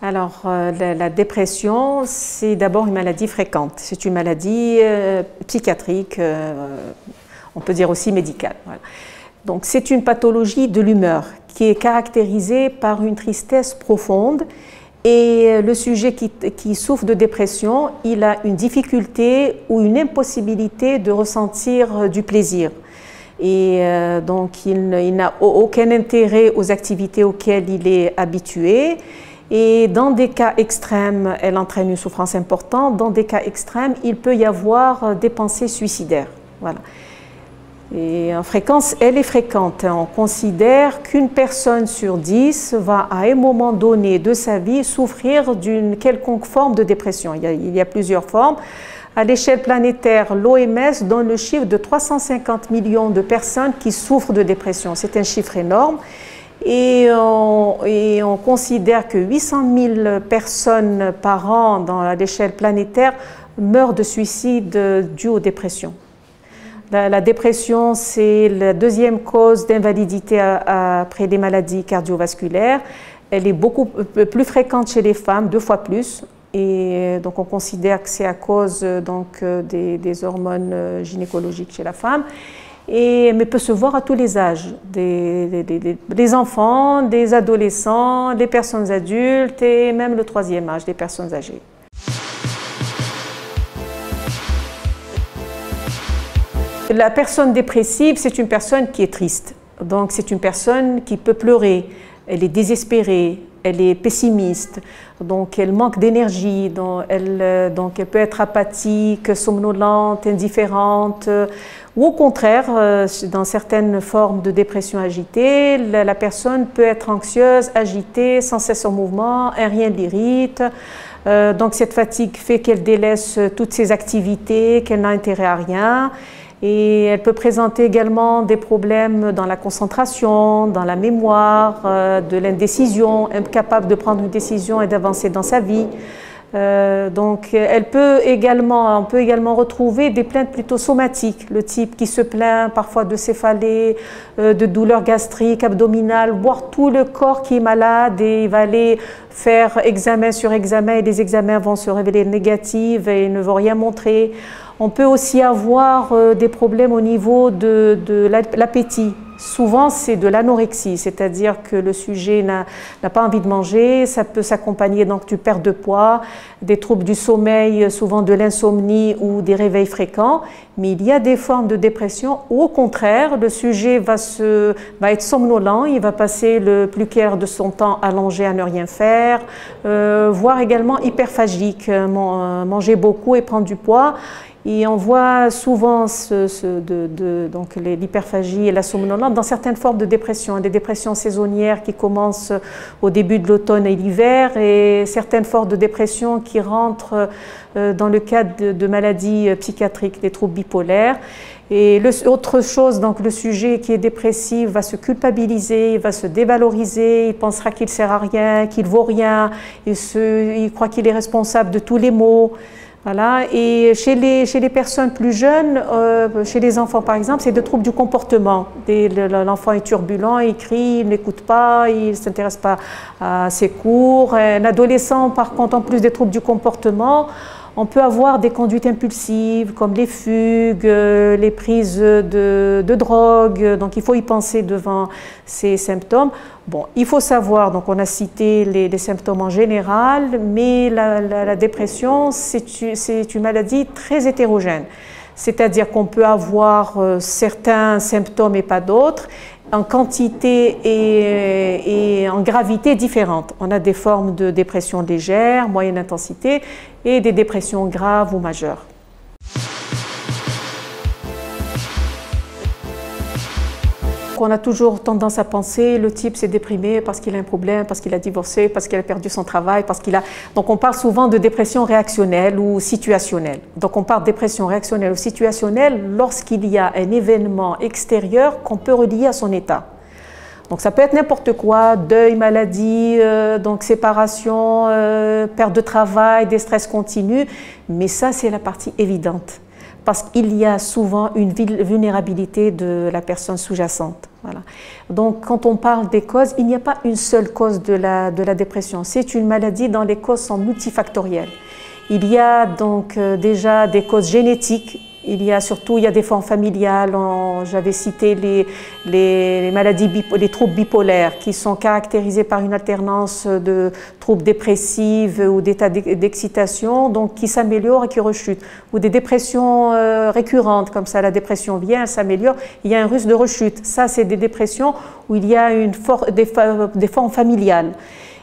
Alors, la dépression, c'est d'abord une maladie fréquente. C'est une maladie psychiatrique, on peut dire aussi médicale. Voilà. Donc, c'est une pathologie de l'humeur qui est caractérisée par une tristesse profonde. Et le sujet qui souffre de dépression, il a une difficulté ou une impossibilité de ressentir du plaisir. Et donc, il n'a aucun intérêt aux activités auxquelles il est habitué. Et dans des cas extrêmes, elle entraîne une souffrance importante. Dans des cas extrêmes, il peut y avoir des pensées suicidaires. Voilà. Et en fréquence, elle est fréquente. On considère qu'une personne sur 10 va à un moment donné de sa vie souffrir d'une quelconque forme de dépression. Il y a plusieurs formes. À l'échelle planétaire, l'OMS donne le chiffre de 350 millions de personnes qui souffrent de dépression. C'est un chiffre énorme. Et on considère que 800 000 personnes par an à l'échelle planétaire meurent de suicide dû aux dépressions. La dépression, c'est la deuxième cause d'invalidité après les maladies cardiovasculaires. Elle est beaucoup plus fréquente chez les femmes, 2 fois plus. Et donc on considère que c'est à cause des hormones gynécologiques chez la femme. Mais peut se voir à tous les âges, des enfants, des adolescents, des personnes adultes et même le 3e âge, des personnes âgées. La personne dépressive, c'est une personne qui est triste. Donc c'est une personne qui peut pleurer, elle est désespérée, elle est pessimiste, donc elle manque d'énergie, donc elle peut être apathique, somnolente, indifférente, ou au contraire, dans certaines formes de dépression agitée, la personne peut être anxieuse, agitée, sans cesse en mouvement, rien ne l'irrite. Donc cette fatigue fait qu'elle délaisse toutes ses activités, qu'elle n'a intérêt à rien. Et elle peut présenter également des problèmes dans la concentration, dans la mémoire, de l'indécision, incapable de prendre une décision et d'avancer dans sa vie. On peut également retrouver des plaintes plutôt somatiques, le type qui se plaint parfois de céphalée, de douleurs gastriques, abdominales, voire tout le corps qui est malade et il va aller faire examen sur examen et les examens vont se révéler négatifs et ne vont rien montrer. On peut aussi avoir des problèmes au niveau de l'appétit. Souvent, c'est de l'anorexie, c'est-à-dire que le sujet n'a pas envie de manger, ça peut s'accompagner donc du perte de poids, des troubles du sommeil, souvent de l'insomnie ou des réveils fréquents. Mais il y a des formes de dépression où, au contraire, le sujet va être somnolent, il va passer le plus clair de son temps allongé à ne rien faire, voire également hyperphagique, manger beaucoup et prendre du poids. Et on voit souvent l'hyperphagie et la somnolence dans certaines formes de dépression, des dépressions saisonnières qui commencent au début de l'automne et l'hiver et certaines formes de dépression qui rentrent dans le cadre de maladies psychiatriques, des troubles bipolaires. Et autre chose, donc le sujet qui est dépressif va se culpabiliser, il va se dévaloriser, il pensera qu'il ne sert à rien, qu'il ne vaut rien, il croit qu'il est responsable de tous les maux. Voilà. Et chez les personnes plus jeunes, chez les enfants par exemple, c'est des troubles du comportement. L'enfant est turbulent, il crie, il n'écoute pas, il ne s'intéresse pas à ses cours. Un adolescent, par contre, en plus des troubles du comportement, on peut avoir des conduites impulsives comme les fugues, les prises de drogue, donc il faut y penser devant ces symptômes. Bon, il faut savoir, donc on a cité les symptômes en général, mais la dépression, c'est une maladie très hétérogène. C'est-à-dire qu'on peut avoir certains symptômes et pas d'autres, en quantité et en gravité différentes. On a des formes de dépression légère, moyenne intensité et des dépressions graves ou majeures. On a toujours tendance à penser le type s'est déprimé parce qu'il a un problème, parce qu'il a divorcé, parce qu'il a perdu son travail, parce qu'il a... Donc on parle souvent de dépression réactionnelle ou situationnelle. Donc on parle de dépression réactionnelle ou situationnelle lorsqu'il y a un événement extérieur qu'on peut relier à son état. Donc ça peut être n'importe quoi, deuil, maladie, donc séparation, perte de travail, des stress continus, mais ça c'est la partie évidente. Parce qu'il y a souvent une vulnérabilité de la personne sous-jacente. Voilà. Donc, quand on parle des causes, il n'y a pas une seule cause de la dépression. C'est une maladie dont les causes sont multifactorielles. Il y a donc déjà des causes génétiques. Il y a des formes familiales. J'avais cité les maladies, les troubles bipolaires qui sont caractérisés par une alternance de troubles dépressifs ou d'états d'excitation, donc qui s'améliorent et qui rechutent. Ou des dépressions récurrentes, comme ça, la dépression vient, elle s'améliore, il y a un risque de rechute. Ça, c'est des dépressions où il y a des formes familiales.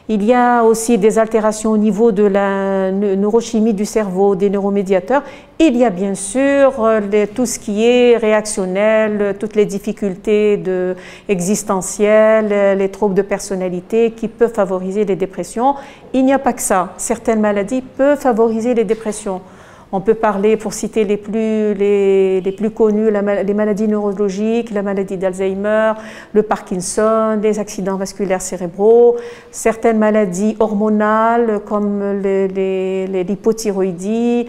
Il y a aussi des altérations au niveau de la neurochimie du cerveau, des neuromédiateurs. Il y a bien sûr tout ce qui est réactionnel, toutes les difficultés existentielles, les troubles de personnalité qui peuvent favoriser les dépressions. Il n'y a pas que ça. Certaines maladies peuvent favoriser les dépressions. On peut parler, pour citer les plus connus, les maladies neurologiques, la maladie d'Alzheimer, le Parkinson, les accidents vasculaires cérébraux, certaines maladies hormonales comme l'hypothyroïdie,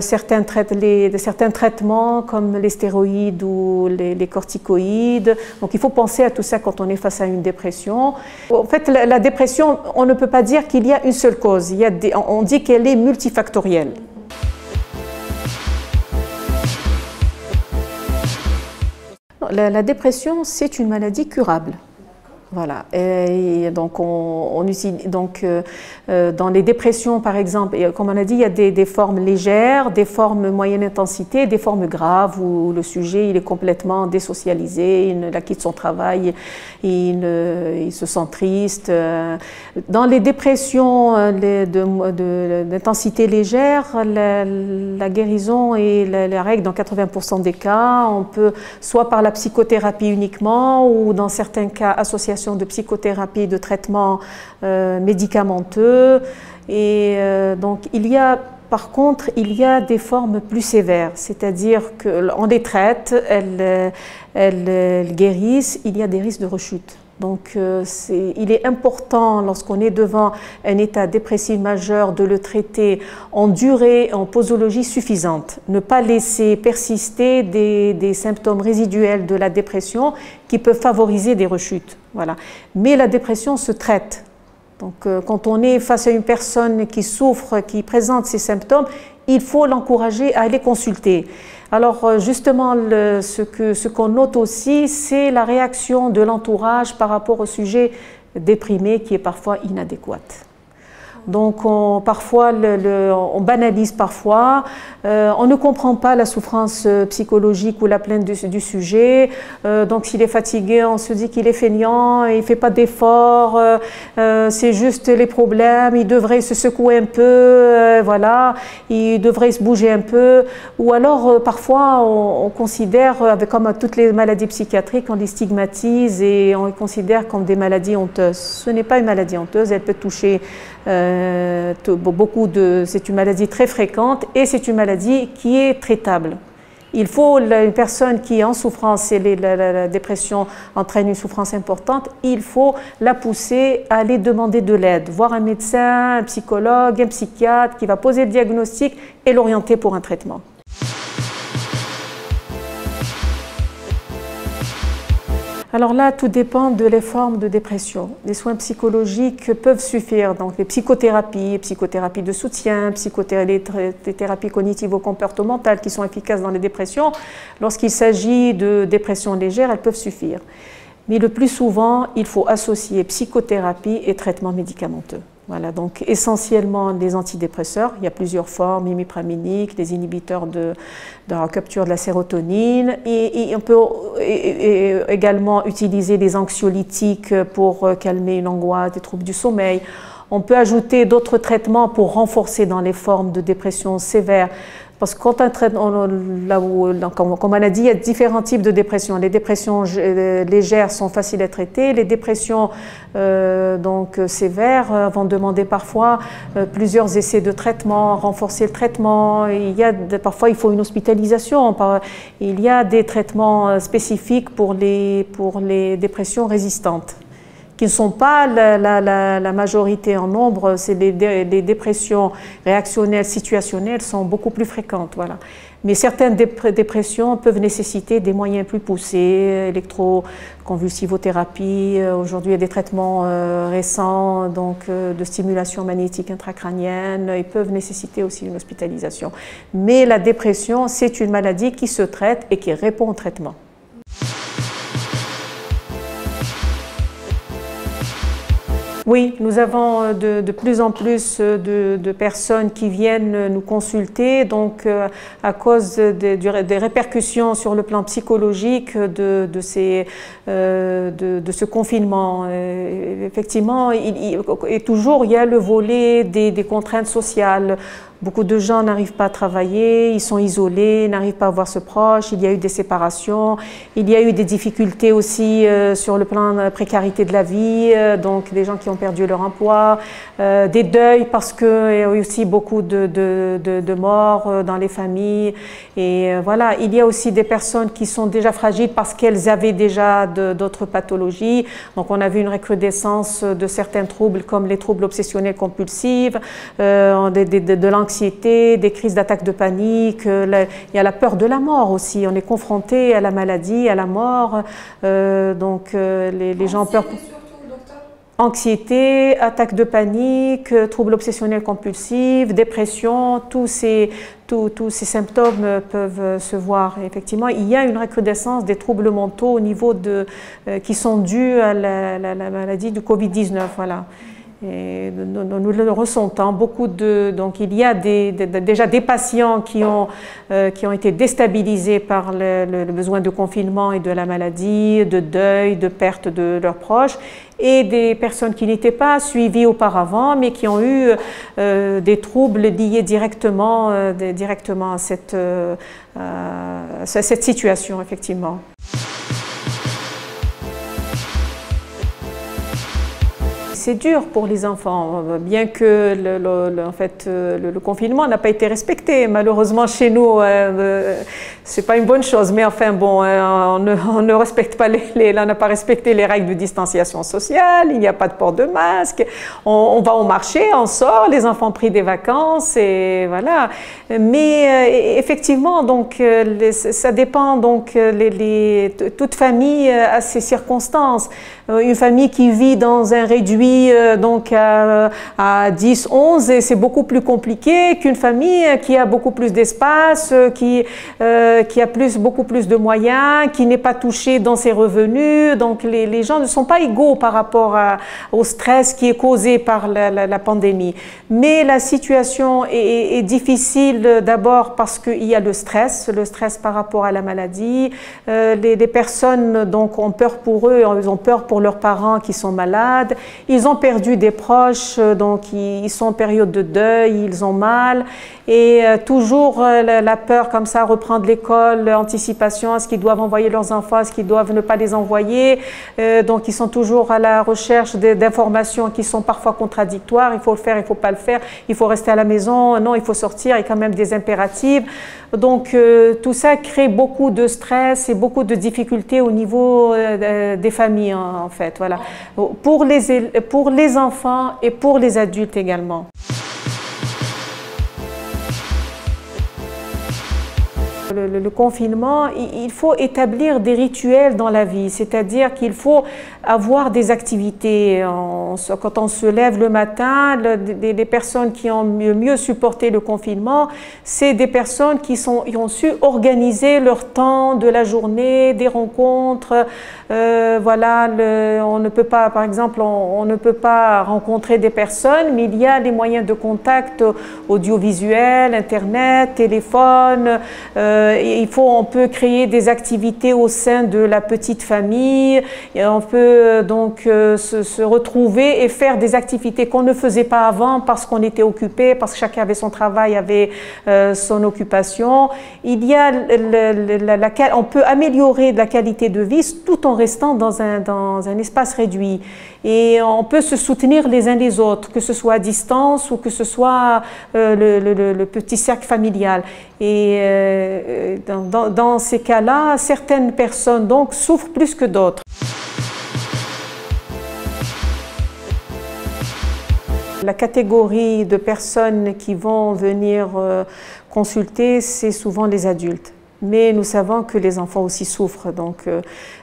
certains traitements comme les stéroïdes ou les corticoïdes. Donc il faut penser à tout ça quand on est face à une dépression. En fait, la dépression, on ne peut pas dire qu'il y a une seule cause. On dit qu'elle est multifactorielle. La dépression, c'est une maladie curable. Voilà. Et donc, dans les dépressions, par exemple, comme on a dit, il y a des formes légères, des formes moyenne intensité, des formes graves où le sujet il est complètement désocialisé, il quitte son travail, il se sent triste. Dans les dépressions d'intensité légère, la guérison est la règle dans 80% des cas. On peut, soit par la psychothérapie uniquement, ou dans certains cas, association de psychothérapie et de traitement médicamenteux. Et donc, par contre, il y a des formes plus sévères, c'est-à-dire qu'on les traite, elles guérissent, il y a des risques de rechute. Donc, il est important, lorsqu'on est devant un état dépressif majeur, de le traiter en durée, en posologie suffisante. Ne pas laisser persister des symptômes résiduels de la dépression qui peuvent favoriser des rechutes. Voilà. Mais la dépression se traite. Donc, quand on est face à une personne qui souffre, qui présente ces symptômes, il faut l'encourager à aller consulter. Alors justement, ce qu'on note aussi, c'est la réaction de l'entourage par rapport au sujet déprimé qui est parfois inadéquate. Donc parfois, on banalise parfois, on ne comprend pas la souffrance psychologique ou la plainte du sujet. Donc s'il est fatigué, on se dit qu'il est feignant, il ne fait pas d'efforts, c'est juste les problèmes, il devrait se secouer un peu, voilà, il devrait se bouger un peu. Ou alors parfois on considère, comme toutes les maladies psychiatriques, on les stigmatise et on les considère comme des maladies honteuses. Ce n'est pas une maladie honteuse, elle peut toucher c'est une maladie très fréquente et c'est une maladie qui est traitable. Il faut, une personne qui est en souffrance et la dépression entraîne une souffrance importante, il faut la pousser à aller demander de l'aide, voir un médecin, un psychologue, un psychiatre qui va poser le diagnostic et l'orienter pour un traitement. Alors là, tout dépend de les formes de dépression. Les soins psychologiques peuvent suffire, donc les psychothérapies de soutien, les thérapies cognitivo-comportementales qui sont efficaces dans les dépressions. Lorsqu'il s'agit de dépression légère, elles peuvent suffire. Mais le plus souvent, il faut associer psychothérapie et traitement médicamenteux. Voilà, donc essentiellement des antidépresseurs, il y a plusieurs formes, imipraminiques, des inhibiteurs de la recapture de la sérotonine, et on peut également utiliser des anxiolytiques pour calmer une angoisse, des troubles du sommeil. On peut ajouter d'autres traitements pour renforcer dans les formes de dépression sévère. Parce que quand comme on a dit, il y a différents types de dépression. Les dépressions légères sont faciles à traiter. Les dépressions sévères vont demander parfois plusieurs essais de traitement, renforcer le traitement. Parfois, il faut une hospitalisation. Il y a des traitements spécifiques pour les dépressions résistantes qui ne sont pas la majorité en nombre. C'est les dépressions réactionnelles, situationnelles sont beaucoup plus fréquentes. Voilà. Mais certaines dépressions peuvent nécessiter des moyens plus poussés, électroconvulsivothérapie. Aujourd'hui, il y a des traitements récents de stimulation magnétique intracrânienne. Ils peuvent nécessiter aussi une hospitalisation. Mais la dépression, c'est une maladie qui se traite et qui répond au traitement. Oui, nous avons de plus en plus de personnes qui viennent nous consulter, donc à cause des répercussions sur le plan psychologique de ce confinement. Effectivement, et toujours il y a le volet des contraintes sociales. Beaucoup de gens n'arrivent pas à travailler, ils sont isolés, n'arrivent pas à voir ce proche, il y a eu des séparations, il y a eu des difficultés aussi sur le plan de la précarité de la vie, donc des gens qui ont perdu leur emploi, des deuils parce qu'il y a eu aussi beaucoup de morts dans les familles. Et voilà, il y a aussi des personnes qui sont déjà fragiles parce qu'elles avaient déjà d'autres pathologies. Donc on a vu une recrudescence de certains troubles comme les troubles obsessionnels compulsifs, de l'anxiété, des crises d'attaque de panique, il y a la peur de la mort aussi, on est confronté à la maladie, à la mort, les gens ont peur. Anxiété, attaque de panique, troubles obsessionnels compulsifs, dépression, tous ces symptômes peuvent se voir. Effectivement, il y a une recrudescence des troubles mentaux au niveau qui sont dus à la maladie du Covid-19. Voilà. Et nous le ressentons beaucoup donc il y a déjà des patients qui ont été déstabilisés par le besoin de confinement et de la maladie, de deuil, de perte de leurs proches, et des personnes qui n'étaient pas suivies auparavant mais qui ont eu des troubles liés directement à cette situation, effectivement. C'est dur pour les enfants, bien que le confinement n'a pas été respecté. Malheureusement, chez nous, c'est pas une bonne chose. Mais enfin, bon, on ne respecte pas on n'a pas respecté les règles de distanciation sociale. Il n'y a pas de port de masque. On va au marché, on sort. Les enfants ont pris des vacances et voilà. Mais effectivement, donc ça dépend. Donc, toute famille a ses circonstances. Une famille qui vit dans un réduit donc à 10, 11, et c'est beaucoup plus compliqué qu'une famille qui a beaucoup plus d'espace, qui a beaucoup plus de moyens, qui n'est pas touchée dans ses revenus. Donc les gens ne sont pas égaux par rapport au stress qui est causé par la pandémie. Mais la situation est difficile d'abord parce qu'il y a le stress par rapport à la maladie. Les personnes donc ont peur pour eux, ils ont peur pour leurs parents qui sont malades, ils ont perdu des proches, donc ils sont en période de deuil, ils ont mal, et toujours la peur comme ça, reprendre l'école, anticipation, est-ce qu'ils doivent envoyer leurs enfants, est-ce qu'ils doivent ne pas les envoyer, donc ils sont toujours à la recherche d'informations qui sont parfois contradictoires, il faut le faire, il ne faut pas le faire, il faut rester à la maison, non, il faut sortir, il y a quand même des impératifs. Donc tout ça crée beaucoup de stress et beaucoup de difficultés au niveau des familles en fait. Voilà. Pour les enfants et pour les adultes également. Le confinement, il faut établir des rituels dans la vie, c'est-à-dire qu'il faut avoir des activités. Quand on se lève le matin, les personnes qui ont mieux supporté le confinement, c'est des personnes qui ont su organiser leur temps de la journée, des rencontres. Voilà, on ne peut pas, par exemple, on ne peut pas rencontrer des personnes, mais il y a les moyens de contact audiovisuels, Internet, téléphone. On peut créer des activités au sein de la petite famille, et on peut donc se retrouver et faire des activités qu'on ne faisait pas avant parce qu'on était occupé, parce que chacun avait son travail, avait son occupation. On peut améliorer la qualité de vie tout en restant dans un espace réduit. Et on peut se soutenir les uns les autres, que ce soit à distance ou que ce soit le petit cercle familial. Et dans ces cas-là, certaines personnes donc souffrent plus que d'autres. La catégorie de personnes qui vont venir consulter, c'est souvent les adultes. Mais nous savons que les enfants aussi souffrent. Donc,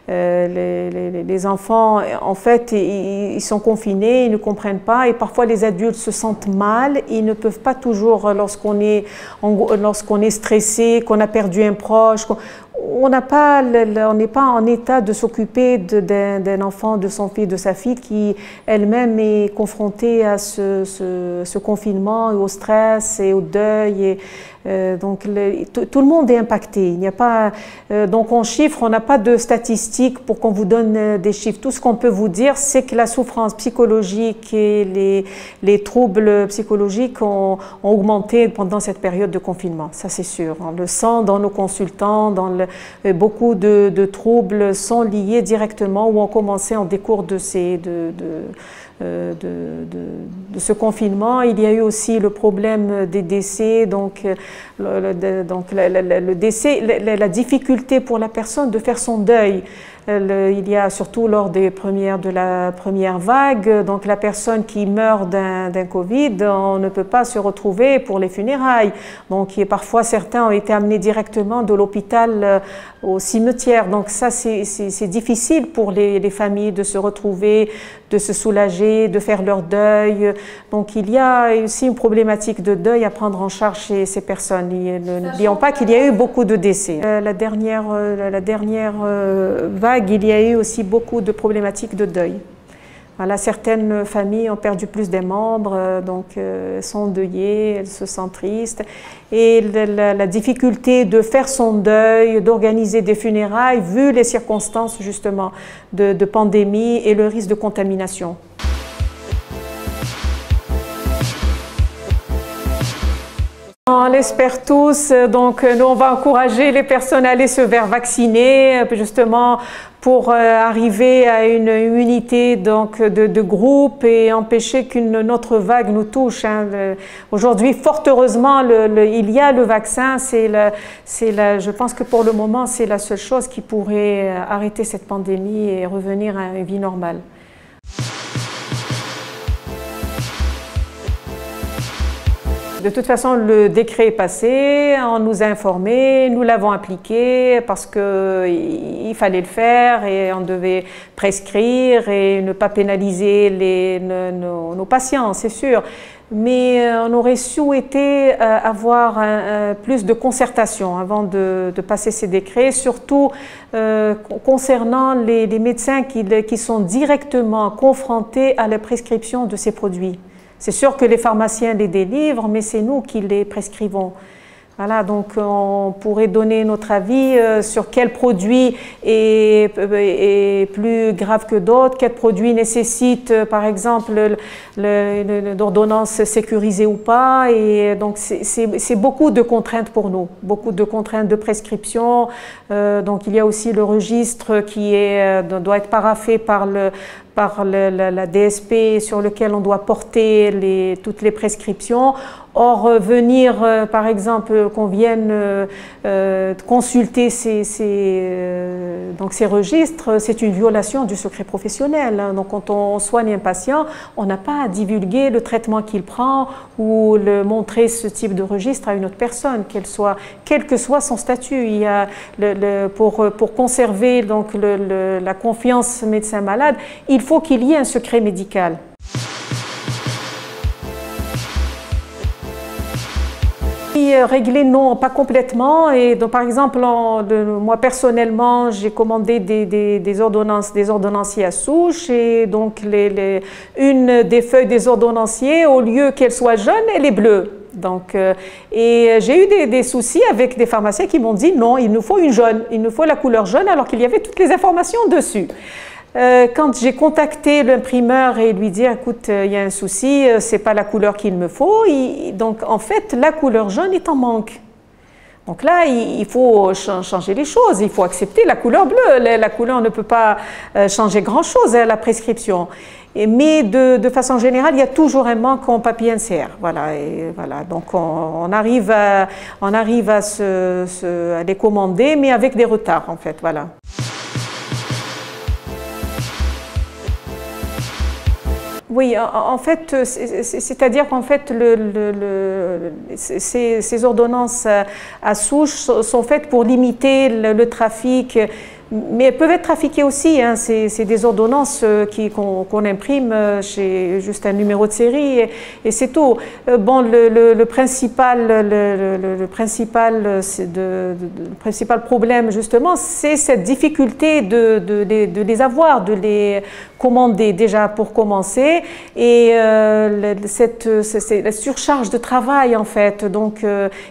les enfants, en fait, ils sont confinés, ils ne comprennent pas. Et parfois, les adultes se sentent mal. Ils ne peuvent pas toujours, lorsqu'on est stressé, qu'on a perdu un proche, on n'est pas en état de s'occuper d'un enfant, de son fils, de sa fille qui elle-même est confrontée à ce confinement, et au stress et au deuil. Donc tout le monde est impacté. Il n'y a pas, donc en chiffres, on n'a pas de statistiques pour qu'on vous donne des chiffres. Tout ce qu'on peut vous dire, c'est que la souffrance psychologique et les troubles psychologiques ont augmenté pendant cette période de confinement. Ça, c'est sûr. On le sent dans nos consultants, beaucoup de troubles sont liés directement ou ont commencé en décours de ce confinement. Il y a eu aussi le problème des décès, donc le décès, la difficulté pour la personne de faire son deuil. Il y a surtout lors de la première vague, donc la personne qui meurt d'un Covid, on ne peut pas se retrouver pour les funérailles. Donc parfois certains ont été amenés directement de l'hôpital au cimetière. Donc ça c'est difficile pour les familles de se retrouver, de se soulager, de faire leur deuil. Donc il y a aussi une problématique de deuil à prendre en charge chez ces personnes. N'oublions pas qu'il y a eu beaucoup de décès. La dernière vague, il y a eu aussi beaucoup de problématiques de deuil. Voilà, certaines familles ont perdu plus des membres, donc elles sont endeuillées, elles se sentent tristes. Et la difficulté de faire son deuil, d'organiser des funérailles, vu les circonstances justement de pandémie et le risque de contamination. On l'espère tous, donc nous on va encourager les personnes à aller se faire vacciner justement pour arriver à une unité donc, de groupe et empêcher qu'une autre vague nous touche. Aujourd'hui, fort heureusement, il y a le vaccin, je pense que pour le moment c'est la seule chose qui pourrait arrêter cette pandémie et revenir à une vie normale. De toute façon, le décret est passé, on nous a informés, nous l'avons appliqué parce qu'il fallait le faire et on devait prescrire et ne pas pénaliser nos patients, c'est sûr. Mais on aurait souhaité avoir plus de concertation avant de passer ces décrets, surtout concernant les médecins qui sont directement confrontés à la prescription de ces produits. C'est sûr que les pharmaciens les délivrent, mais c'est nous qui les prescrivons. Voilà, donc on pourrait donner notre avis sur quel produit est plus grave que d'autres, quel produit nécessite par exemple l'ordonnance sécurisée ou pas. Et donc c'est beaucoup de contraintes pour nous, beaucoup de contraintes de prescription. Donc il y a aussi le registre qui doit être paraphé par la DSP sur lequel on doit porter toutes les prescriptions. Or, venir, par exemple, qu'on vienne consulter ces registres, c'est une violation du secret professionnel. Donc, quand on soigne un patient, on n'a pas à divulguer le traitement qu'il prend ou montrer ce type de registre à une autre personne, quel que soit son statut. Il y a pour conserver donc, la confiance médecin-malade, il faut qu'il y ait un secret médical. Réglé, non, pas complètement. Et donc, par exemple, moi personnellement, j'ai commandé des ordonnanciers à souche et donc une des feuilles des ordonnanciers, au lieu qu'elle soit jaune, elle est bleue. Donc, et j'ai eu des soucis avec des pharmaciens qui m'ont dit non, il nous faut une jaune, il nous faut la couleur jaune alors qu'il y avait toutes les informations dessus. Quand j'ai contacté l'imprimeur et lui dit écoute, il y a un souci, c'est pas la couleur qu'il me faut, donc en fait la couleur jaune est en manque. Donc là, il faut changer les choses, il faut accepter la couleur bleue. La couleur ne peut pas changer grand-chose à la prescription. Mais de façon générale, il y a toujours un manque en papier NCR. Voilà, et voilà. Donc on arrive à les commander, mais avec des retards en fait. Voilà. Oui, en fait, c'est-à-dire qu'en fait, ces ordonnances à souche sont faites pour limiter le trafic, mais elles peuvent être trafiquées aussi. Hein. C'est des ordonnances qu'on imprime chez juste un numéro de série et c'est tout. Bon, le principal problème, justement, c'est cette difficulté de les avoir, de les commander déjà pour commencer, et c'est la surcharge de travail en fait. Donc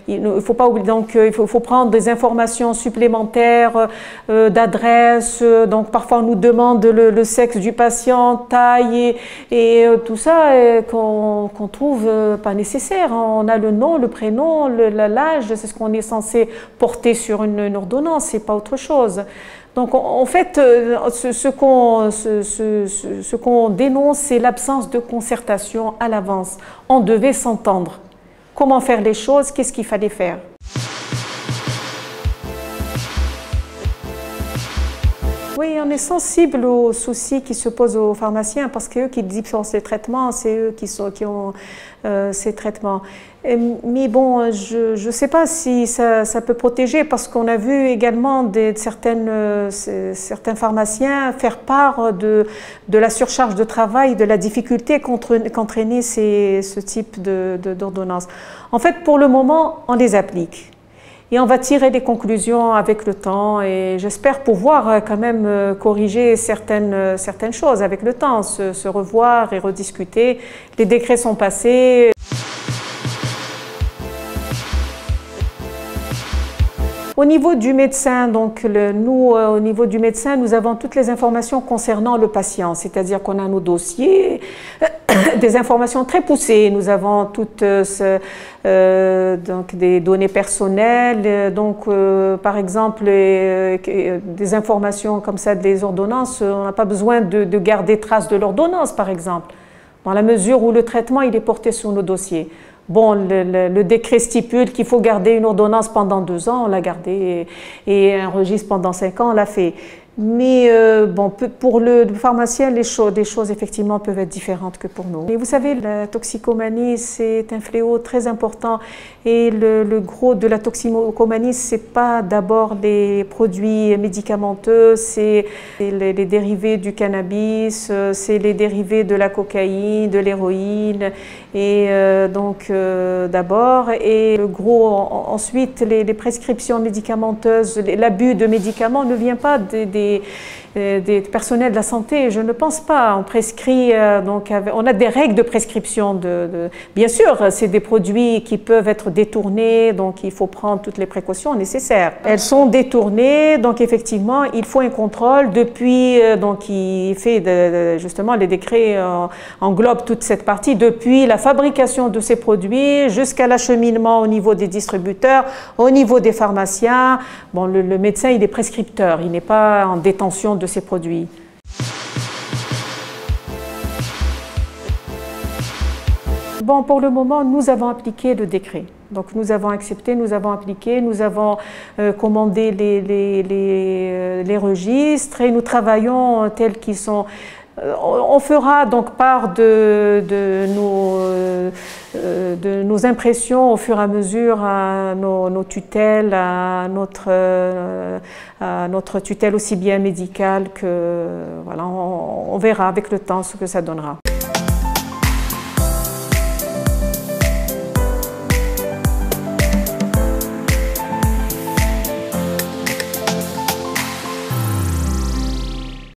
il ne faut pas oublier, donc il faut prendre des informations supplémentaires d'adresse. Donc parfois on nous demande le sexe du patient, taille et tout ça qu'on trouve pas nécessaire. On a le nom, le prénom, l'âge, c'est ce qu'on est censé porter sur une ordonnance, c'est pas autre chose. Donc en fait, ce qu'on dénonce, c'est l'absence de concertation à l'avance. On devait s'entendre. Comment faire les choses, qu'est-ce qu'il fallait faire? Oui, on est sensible aux soucis qui se posent aux pharmaciens parce qu'eux qui dispensent les traitements, c'est eux qui ont ces traitements. Mais bon, je ne sais pas si ça peut protéger parce qu'on a vu également certains pharmaciens faire part de la surcharge de travail, de la difficulté qu'entraînait ce type d'ordonnance. En fait, pour le moment, on les applique. Et on va tirer des conclusions avec le temps et j'espère pouvoir quand même corriger certaines choses avec le temps, se revoir et rediscuter. Les décrets sont passés. Au niveau du médecin, donc au niveau du médecin, nous avons toutes les informations concernant le patient, c'est-à-dire qu'on a nos dossiers, des informations très poussées. Nous avons toutes donc des données personnelles, donc par exemple des informations comme ça des ordonnances. On n'a pas besoin de garder trace de l'ordonnance, par exemple, dans la mesure où le traitement il est porté sur nos dossiers. Bon, le décret stipule qu'il faut garder une ordonnance pendant 2 ans, on l'a gardé, et un registre pendant 5 ans, on l'a fait. Mais bon, pour le pharmacien, les choses effectivement peuvent être différentes que pour nous. Et vous savez, la toxicomanie, c'est un fléau très important. Et le gros de la toxicomanie, c'est pas d'abord les produits médicamenteux, c'est les dérivés du cannabis, c'est les dérivés de la cocaïne, de l'héroïne, et donc d'abord, et le gros ensuite, les prescriptions médicamenteuses, l'abus de médicaments ne vient pas des personnels de la santé, je ne pense pas. On prescrit, donc on a des règles de prescription. Bien sûr, c'est des produits qui peuvent être détournés, donc il faut prendre toutes les précautions nécessaires. Elles sont détournées, donc effectivement, il faut un contrôle depuis, donc il fait justement les décrets englobent toute cette partie, depuis la fabrication de ces produits jusqu'à l'acheminement au niveau des distributeurs, au niveau des pharmaciens. Bon, le médecin, il est prescripteur, il n'est pas en détention de ces produits. Bon, pour le moment, nous avons appliqué le décret. Donc, nous avons accepté, nous avons appliqué, nous avons commandé les registres et nous travaillons tels qu'ils sont. On fera donc part de nos impressions au fur et à mesure à nos tutelles, à notre tutelle aussi bien médicale que, voilà, on verra avec le temps ce que ça donnera.